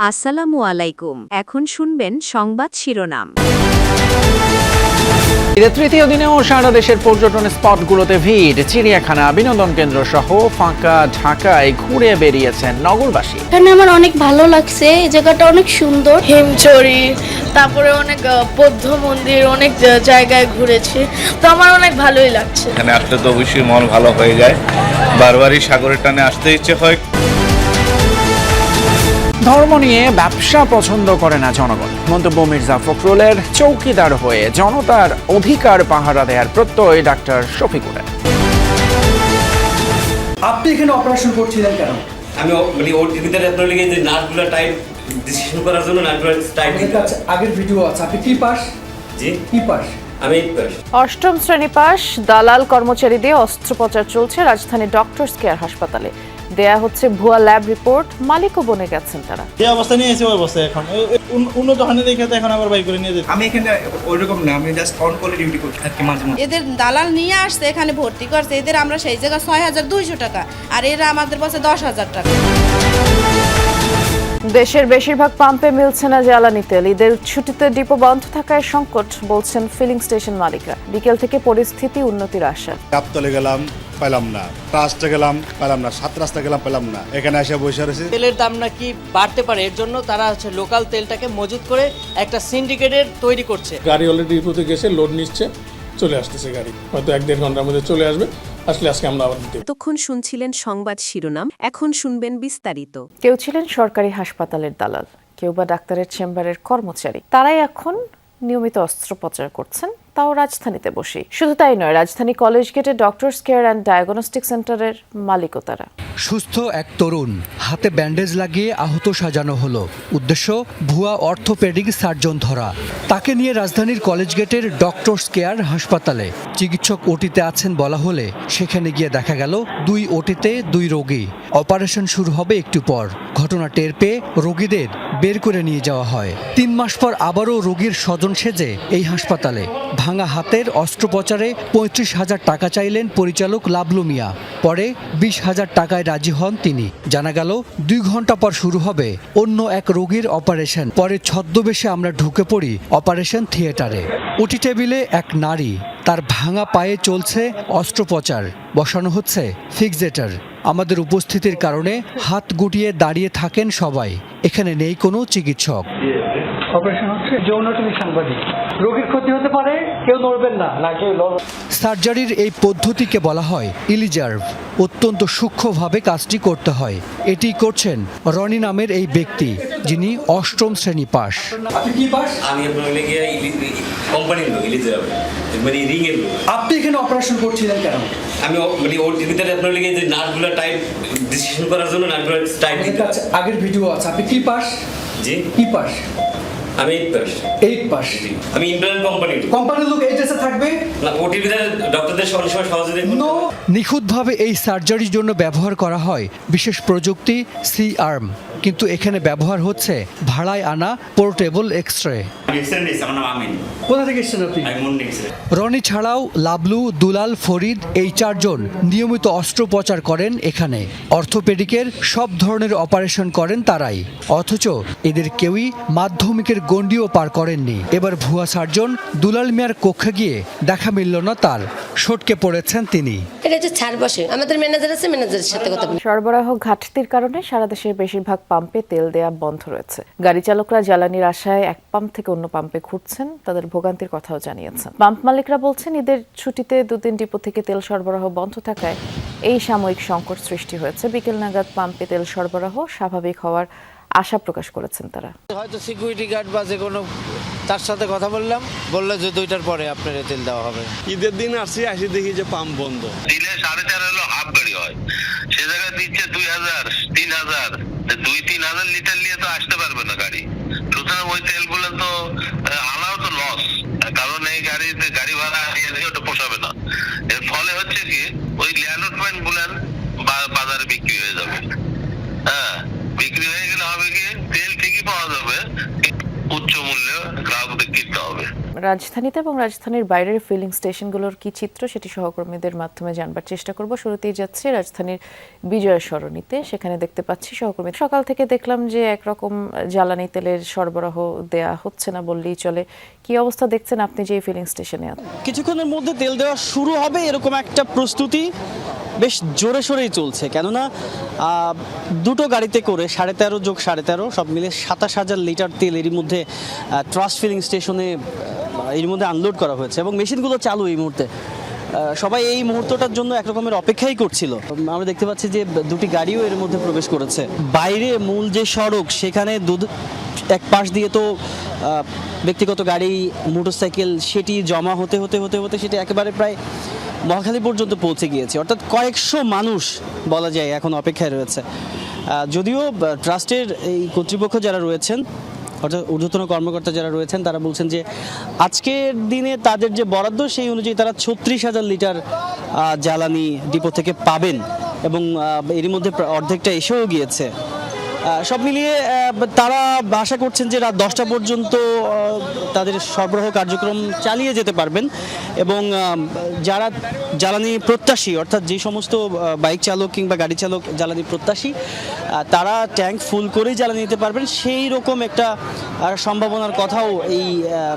আসসালামু আলাইকুম। এখন শুনবেন সংবাদ শিরোনাম। তৃতীয় দিনেও সারা দেশের পর্যটন স্পটগুলোতে ভিড়। চিড়িয়াখানা, বিনোদন কেন্দ্র সহ ফাঁকা ঢাকায় ঘুরে বেরিয়েছেন নগরবাসী। এখানে আমার অনেক ভালো লাগছে, এই জায়গাটা অনেক সুন্দর। হিমচড়ি, তারপরে অনেক বৌদ্ধ মন্দির, অনেক জায়গায় ঘুরেছি, তো আমার অনেক ভালোই লাগছে। এখানে আসলে তো অবশ্যই মন ভালো হয়ে যায়, বারবারই সাগরের টানে আসতে ইচ্ছে হয়। ধর্ম নিয়ে ব্যবসা পছন্দ করে না জনগণ, মন্তব্য মির্জা ফখরুলের। চৌকিদার হয়ে জনতার অধিকার পাহারা দেওয়ার প্রত্যয় ডাক্তার শফিকুলের। আপনি এখানে অপারেশন করছিলেন কেন? আমি মানে ওর ভিতরে আপনার লিগে যে নার্ভগুলো টাইট ডিসিশন করার জন্য নার্ভগুলো টাইট দিতে আছে। আগের ভিডিও আছে। আপনি কি পাস? জি কি পাস? আমি 8 পাস। অষ্টম শ্রেণী পাস। দালাল কর্মচারী দিয়ে অস্ত্রোপচার চলছে রাজধানী ডক্টরস কেয়ার হাসপাতালে। দেয়া হচ্ছে ভুয়া ল্যাব রিপোর্ট, মালিকও বনে গেছেন তারা। যে অবস্থা নিয়ে এসে ওই অবস্থা এখন উন্নত হানি দেখে এখন আবার বাই করে নিয়ে যেতে। আমি এখানে ওইরকম না, আমি জাস্ট অন কলে ডিউটি করছি আর কি মাঝে মাঝে। এদের দালাল নিয়ে আসছে, এখানে ভর্তি করছে। এদের আমরা সেই জায়গায় ৬,২০০ টাকা, আর এরা আমাদের বলছে ১০,০০০ টাকা। দেশের বেশিরভাগ পাম্পে মিলছে না জ্বালানি তেল। ঈদের ছুটিতে ডিপো বন্ধ থাকায় সংকট, বলছেন ফিলিং স্টেশন মালিকরা। বিকেল থেকে পরিস্থিতি উন্নতির আশা। কাপতলে গেলাম, পেলাম না। ট্রাস্টে গেলাম, পেলাম না। ৭ রাস্তা গেলাম, পেলাম না। এখানে এসে বসে রয়েছে। তেলের দাম নাকি বাড়তে পারে, এর জন্য তারা হচ্ছে লোকাল তেলটাকে মজুত করে একটা সিন্ডিকেটের তৈরি করছে। গাড়ি অলরেডি ডিপোতে গেছে, লোড নিচ্ছে, চলে আসতেছে গাড়ি, হয়তো ১-১.৫ ঘন্টার মধ্যে চলে আসবে। আসলে আজকে আমরা আবার দিতে। এতক্ষণ শুনছিলেন সংবাদ শিরোনাম, এখন শুনবেন বিস্তারিত। কেউ ছিলেন সরকারি হাসপাতালের দালাল, কেউ বা ডাক্তারের চেম্বারের কর্মচারী। তারাই এখন নিয়মিত অস্ত্রোপচার করছেন, তাও রাজধানীতে বসে। শুধু তাই নয়, রাজধানী কলেজ গেটে ডক্টরস কেয়ার অ্যান্ড ডায়াগনস্টিক সেন্টারের মালিকও তারা। সুস্থ এক তরুণ, হাতে ব্যান্ডেজ লাগিয়ে আহত সাজানো হলো। উদ্দেশ্য ভুয়া অর্থোপেডিক সার্জন ধরা। তাকে নিয়ে রাজধানীর কলেজ গেটের ডক্টরস কেয়ার হাসপাতালে। চিকিৎসক ওটিতে আছেন বলা হলে সেখানে গিয়ে দেখা গেল 2 ওটিতে 2 রোগী। অপারেশন শুরু হবে একটু পর। ঘটনা টের পেয়ে রোগীদের বের করে নিয়ে যাওয়া হয়। 3 মাস পর আবারও রোগীর স্বজন সেজে এই হাসপাতালে। ভাঙা হাতের অস্ত্রোপচারে 35,000 টাকা চাইলেন পরিচালক লাবলু মিয়া। পরে 20,000 টাকায় রাজি হন তিনি। জানা গেল 2 ঘন্টা পর শুরু হবে অন্য এক রোগীর অপারেশন। পরে ছদ্মবেশে আমরা ঢুকে পড়ি অপারেশন থিয়েটারে। ওটি টেবিলে এক নারী, তার ভাঙা পায়ে চলছে অস্ত্রোপচার। বসানো হচ্ছে ফিক্সেটার। আমাদের উপস্থিতির কারণে হাত গুটিয়ে দাঁড়িয়ে থাকেন সবাই। এখানে নেই কোনো চিকিৎসক। অপারেশন হচ্ছে, যৌন তুমি সাংবাদিক, রোগীর ক্ষতি হতে পারে, কেউ নড়বেন না, না কেউ লড়বেন। সার্জারির এই পদ্ধতিকে বলা হয় ইলিজার্ভ। অত্যন্ত সূক্ষ্মভাবে কাজটি করতে হয়। এটি করছেন রনি নামের এই ব্যক্তি, যিনি অষ্টম শ্রেণী পাস। আপনি কি পাস? আমি আপনার লিগে কোম্পানির লোক, ইলিজার মানে রিং এর লোক। আপনি এখানে অপারেশন করছিলেন কেন? আমি মানে ওর ভিতরে আপনার লিগে যে নার্ভগুলো টাইট ডিসিশন করার জন্য নার্ভগুলো টাইট দিতে আছে। আগের ভিডিও আছে। আপনি কি পাস? জি কি পাস? আমি 8 পাস। 8 পাস। আমি ইন্টারন্যাশনাল কোম্পানির লোক এই দেশে থাকবে না, ওটির ভিতরে ডক্টরদের সঙ্গে সহযোগিতা। নিখুঁতভাবে এই সার্জারির জন্য ব্যবহার করা হয় বিশেষ প্রযুক্তি সি আর্ম, কিন্তু এখানে ব্যবহার হচ্ছে ভাড়ায় আনা পোর্টেবল এক্স-রে। কোথা থেকে এসেছেন আপনি? রনি ছাড়াও লাবলু, দুলাল, ফরিদ এই 4 জন নিয়মিত অস্ত্রোপচার করেন এখানে। অর্থোপেডিকের সব ধরনের অপারেশন করেন তারাই। অথচ এদের কেউই মাধ্যমিকের গণ্ডিও পার করেননি। এবার ভুয়া সার্জন দুলাল মিয়ার কক্ষে গিয়ে দেখা মিলল না তার। সটকে পড়েছেন তিনি। এটা যে ছাড় বসে, আমাদের ম্যানেজার আছে, ম্যানেজারের সাথে কথা বলি। সরবরাহ ঘাটতির কারণে সারা দেশের বেশিরভাগ পাম্পে তেল দেয়া বন্ধ রয়েছে। গাড়ি চালকরা জ্বালানির আশায় এক পাম্প থেকে অন্য পাম্পে ঘুরছেন, তাদের ভোগান্তির কথাও জানিয়েছেন। পাম্প মালিকরা বলছেন ঈদের ছুটিতে 2 দিন ডিপো থেকে তেল সরবরাহ বন্ধ থাকায় এই সাময়িক সংকট সৃষ্টি হয়েছে। বিকেল নাগাদ পাম্পে তেল সরবরাহ স্বাভাবিক হওয়ার আশা প্রকাশ করেছেন তারা। হয়তো সিকিউরিটি গার্ড বা যে কোনো তার সাথে কথা বললাম, বললো যে 2টার পরে আপনার তেল দেওয়া হবে। ঈদের দিন আসি দেখি যে পাম্প বন্ধ। দিনে 4.5 হলো হাফ গাড়ি হয়, সে জায়গায় দিচ্ছে 2,000, 3,000, 2-3,000 লিটার নিয়ে তো আসতে পারবে না গাড়ি। সুতরাং ওই তেলগুলো তো আনাও তো লস, কারণ এই গাড়িতে গাড়ি ভাড়া ওটা পোষাবে না। এর ফলে হচ্ছে কি ওই ল্যান্ডমেন্ট গুলান বাজারে বিক্রি হয়ে যাবে। হ্যাঁ, বিক্রি হয়ে গেলে হবে কি তেল ঠিকই পাওয়া যাবে, উচ্চ মূল্যে গ্রাহকদের কিনতে হবে। রাজধানীতে এবং রাজধানীর বাইরের ফিলিং স্টেশনগুলোর কি চিত্র সেটি সহকর্মীদের মাধ্যমে জানবার চেষ্টা করব। শুরুতেই যাচ্ছি রাজধানীর বিজয় সরণিতে, সেখানে দেখতে পাচ্ছি সহকর্মী। সকাল থেকে দেখলাম যে একরকম জ্বালানি তেলের সরবরাহ দেয়া হচ্ছে না বললেই চলে। কি অবস্থা দেখছেন আপনি যে ফিলিং স্টেশনে? কিছুক্ষণের মধ্যে তেল দেওয়া শুরু হবে এরকম একটা প্রস্তুতি বেশ জোরে সোরেই চলছে, কেননা দুটো গাড়িতে করে 13.5 যোগ 13.5 সব মিলে 27,000 লিটার তেল এরই মধ্যে ট্রাস্ট ফিলিং স্টেশনে এর মধ্যে আনলোড করা হয়েছে এবং মেশিনগুলো চালু এই মুহূর্তে। সবাই এই মুহূর্তটার জন্য একরকমের অপেক্ষাই করছিল। আমরা দেখতে পাচ্ছি যে দুটি গাড়িও এর মধ্যে প্রবেশ করেছে। বাইরে মূল যে সড়ক সেখানে এক পাশ দিয়ে তো ব্যক্তিগত গাড়ি, মোটরসাইকেল সেটি জমা হতে হতে হতে হতে সেটি একেবারে প্রায় মহাখালী পর্যন্ত পৌঁছে গিয়েছে। অর্থাৎ কয়েকশো মানুষ বলা যায় এখন অপেক্ষায় রয়েছে। যদিও ট্রাস্টের এই কর্তৃপক্ষ যারা রয়েছেন, অর্থাৎ ঊর্ধ্বতন কর্মকর্তা যারা রয়েছেন, তারা বলছেন যে আজকের দিনে তাদের যে বরাদ্দ সেই অনুযায়ী তারা 36,000 লিটার জ্বালানি ডিপো থেকে পাবেন এবং এরই মধ্যে অর্ধেকটা এসেও গিয়েছে। সব মিলিয়ে তারা আশা করছেন যে রাত 10টা পর্যন্ত তাদের সরবরাহ কার্যক্রম চালিয়ে যেতে পারবেন এবং যারা জ্বালানি প্রত্যাশী, অর্থাৎ যে সমস্ত বাইক চালক কিংবা গাড়ি চালক জ্বালানি প্রত্যাশী, তারা ট্যাঙ্ক ফুল করেই জ্বালানি নিতে পারবেন, সেই রকম একটা সম্ভাবনার কথাও এই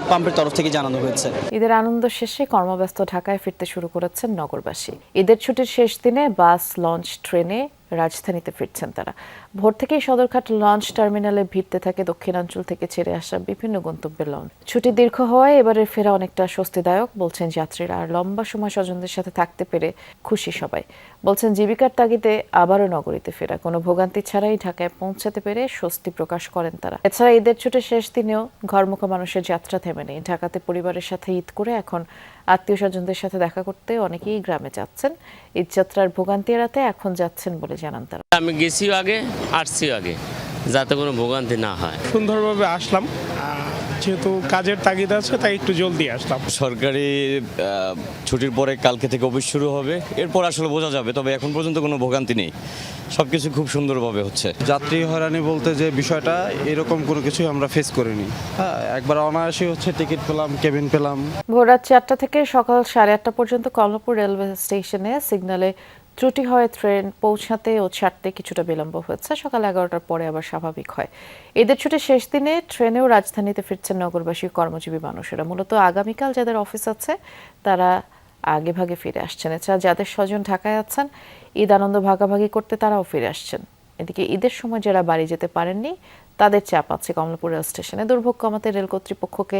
পাম্পের তরফ থেকে জানানো হয়েছে। ঈদের আনন্দ শেষে কর্মব্যস্ত ঢাকায় ফিরতে শুরু করেছেন নগরবাসী। ঈদের ছুটির শেষ দিনে বাস, লঞ্চ, ট্রেনে রাজধানীতে ফিরছেন তারা। ভোর থেকেই সদরঘাট লঞ্চ টার্মিনালে ভিড়তে থাকে দক্ষিণাঞ্চল থেকে ছেড়ে আসা বিভিন্ন গন্তব্যের লঞ্চ। ছুটি দীর্ঘ হওয়ায় এবারের ফেরা অনেকটা স্বস্তিদায়ক বলছেন যাত্রীরা। আর লম্বা সময় স্বজনদের সাথে থাকতে পেরে খুশি সবাই। বলছেন জীবিকার তাগিদে আবারও নগরীতে ফেরা, কোনো ভোগান্তি ছাড়াই ঢাকায় পৌঁছাতে পেরে স্বস্তি প্রকাশ করেন তারা। এছাড়া ঈদের ছুটির শেষ দিনেও ঘরমুখো মানুষের যাত্রা থেমে নেই। ঢাকাতে পরিবারের সাথে ঈদ করে এখন আত্মীয় স্বজনদের সাথে দেখা করতে অনেকেই গ্রামে যাচ্ছেন। ঈদযাত্রার ভোগান্তি এড়াতে এখন যাচ্ছেন বলে জানান তারা। আমি গেছিও আগে, আসছিও আগে, যাতে কোনো ভোগান্তি না হয়। সুন্দরভাবে আসলাম, যেহেতু কাজের তাগিদ আছে তাই একটু জলদি আসলাম। সরকারি ছুটির পরে কালকে থেকে অফিস শুরু হবে, এরপর আসলে বোঝা যাবে, তবে এখন পর্যন্ত কোনো ভোগান্তি নেই, সবকিছু খুব সুন্দরভাবে হচ্ছে। যাত্রী হয়রানি বলতে যে বিষয়টা, এরকম কোনো কিছুই আমরা ফেস করিনি। হ্যাঁ, একবার অনায়াসে হচ্ছে টিকিট পেলাম, কেবিন পেলাম। ভোর রাত 4টা থেকে সকাল 8:30 পর্যন্ত কমলাপুর রেলওয়ে স্টেশনে সিগন্যালে ত্রুটি হয় ট্রেন পৌঁছাতে ও ছাড়তে কিছুটা বিলম্ব হয়েছে। সকাল 11টার পরে আবার স্বাভাবিক হয়। ঈদের ছুটির শেষ দিনে ট্রেনেও রাজধানীতে ফিরছেন নগরবাসী কর্মজীবী মানুষেরা। মূলত আগামীকাল যাদের অফিস আছে তারা আগে ভাগে ফিরে আসছেন। এছাড়া যাদের স্বজন ঢাকায় আছেন, ঈদ আনন্দ ভাগাভাগি করতে তারাও ফিরে আসছেন। এদিকে ঈদের সময় যারা বাড়ি যেতে পারেননি তাদের চাপ আছে কমলাপুর রেল স্টেশনে। দুর্ভোগ কমাতে রেল কর্তৃপক্ষকে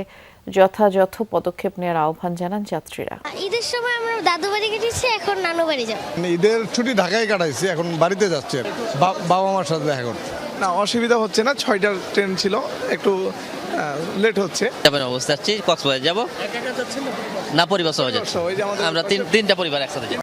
যথাযথ পদক্ষেপ নেওয়ার আহ্বান জানান যাত্রীরা। ঈদের সময় আমরা দাদু বাড়ি কেটেছি, এখন নানু বাড়ি যাব। ঈদের ছুটি ঢাকায় কাটাইছি, এখন বাড়িতে যাচ্ছে বাবা মার সাথে দেখা করতে। না, অসুবিধা হচ্ছে না, 6টার ট্রেন ছিল, একটু লেট হচ্ছে। অবস্থা কক্সবাজার যাব না, পরিবার সহ আমরা 3টা পরিবার একসাথে যাব।